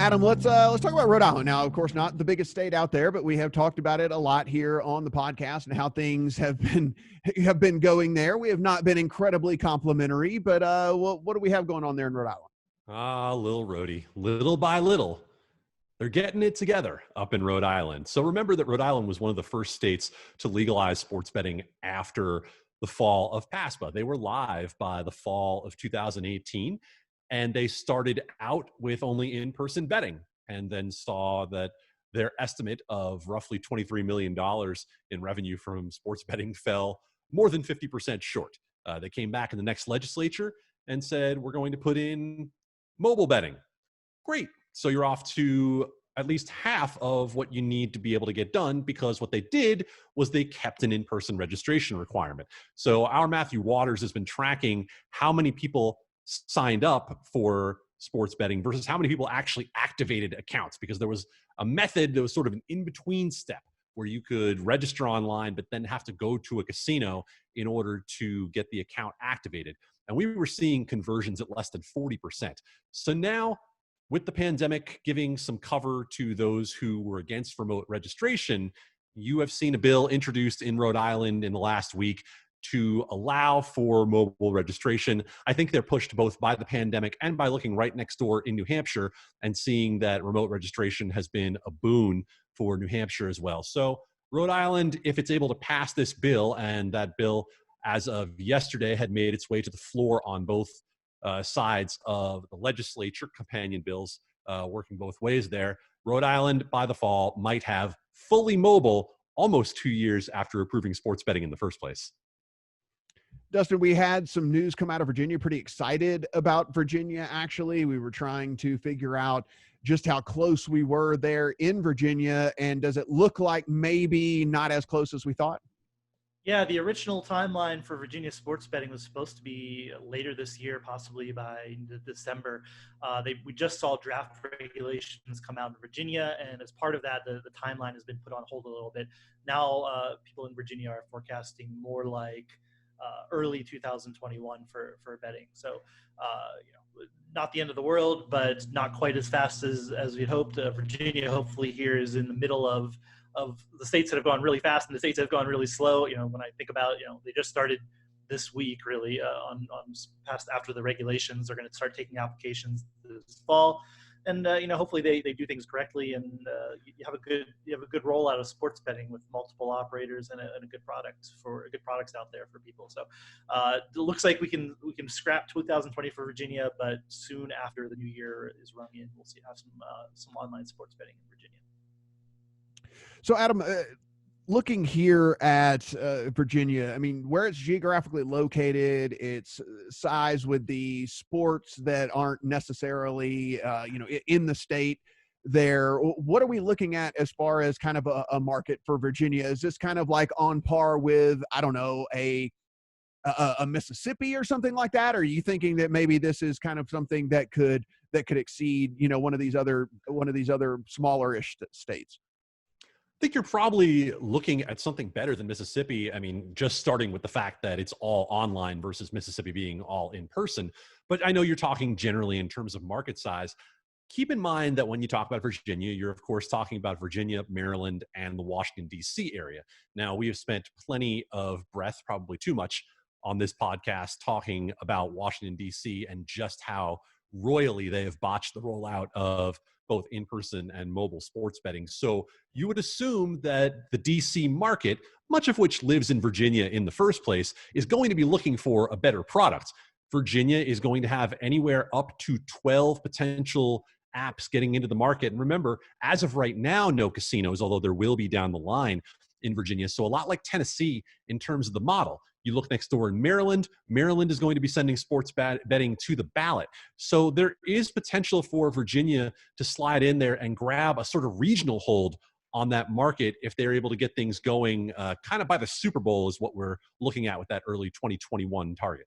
Adam, let's talk about Rhode Island now. Of course, not the biggest state out there, but we have talked about it a lot here on the podcast and how things have been going there. We have not been incredibly complimentary, but what do we have going on there in Rhode Island? Little Rhodey, little by little, they're getting it together up in Rhode Island. So remember that Rhode Island was one of the first states to legalize sports betting after the fall of PASPA. They were live by the fall of 2018. And they started out with only in-person betting and then saw that their estimate of roughly $23 million in revenue from sports betting fell more than 50% short. They came back in the next legislature and said, we're going to put in mobile betting. Great. So you're off to at least half of what you need to be able to get done, because what they did was they kept an in-person registration requirement. So our Matthew Waters has been tracking how many people signed up for sports betting versus how many people actually activated accounts, because there was a method that was sort of an in-between step where you could register online but then have to go to a casino in order to get the account activated. And we were seeing conversions at less than 40%. So now, with the pandemic giving some cover to those who were against remote registration, you have seen a bill introduced in Rhode Island in the last week to allow for mobile registration. I think they're pushed both by the pandemic and by looking right next door in New Hampshire and seeing that remote registration has been a boon for New Hampshire as well. So Rhode Island, if it's able to pass this bill, and that bill as of yesterday had made its way to the floor on both sides of the legislature, companion bills working both ways there, Rhode Island by the fall might have fully mobile almost 2 years after approving sports betting in the first place. Dustin, we had some news come out of Virginia, pretty excited about Virginia, actually. We were trying to figure out just how close we were there in Virginia, and does it look like maybe not as close as we thought? Yeah, the original timeline for Virginia sports betting was supposed to be later this year, possibly by December. We just saw draft regulations come out in Virginia, and as part of that, the timeline has been put on hold a little bit. Now, people in Virginia are forecasting more like early 2021 for betting. So, not the end of the world, but not quite as fast as we'd hoped. Virginia, hopefully, here is in the middle of the states that have gone really fast and the states that have gone really slow. When I think about, they just started this week really on past after the regulations. They're going to start taking applications this fall. And hopefully they do things correctly, and you have a good rollout of sports betting with multiple operators and a good products out there for people. So it looks like we can scrap 2020 for Virginia, but soon after the new year is rung in, we'll have some online sports betting in Virginia. So Adam, looking here at Virginia, I mean, where it's geographically located, its size with the sports that aren't necessarily, in the state there, what are we looking at as far as kind of a market for Virginia? Is this kind of like on par with, I don't know, a Mississippi or something like that? Or are you thinking that maybe this is kind of something that could exceed, one of these other smaller-ish states? I think you're probably looking at something better than Mississippi. I mean, just starting with the fact that it's all online versus Mississippi being all in person. But I know you're talking generally in terms of market size. Keep in mind that when you talk about Virginia, you're of course talking about Virginia, Maryland, and the Washington, D.C. area. Now, we have spent plenty of breath, probably too much, on this podcast talking about Washington, D.C. and just how royally they have botched the rollout of both in-person and mobile sports betting. So you would assume that the DC market, much of which lives in Virginia in the first place, is going to be looking for a better product. Virginia is going to have anywhere up to 12 potential apps getting into the market. And remember, as of right now, no casinos, although there will be down the line in Virginia. So a lot like Tennessee in terms of the model. You look next door in Maryland. Maryland is going to be sending sports betting to the ballot. So there is potential for Virginia to slide in there and grab a sort of regional hold on that market if they're able to get things going kind of by the Super Bowl is what we're looking at with that early 2021 target.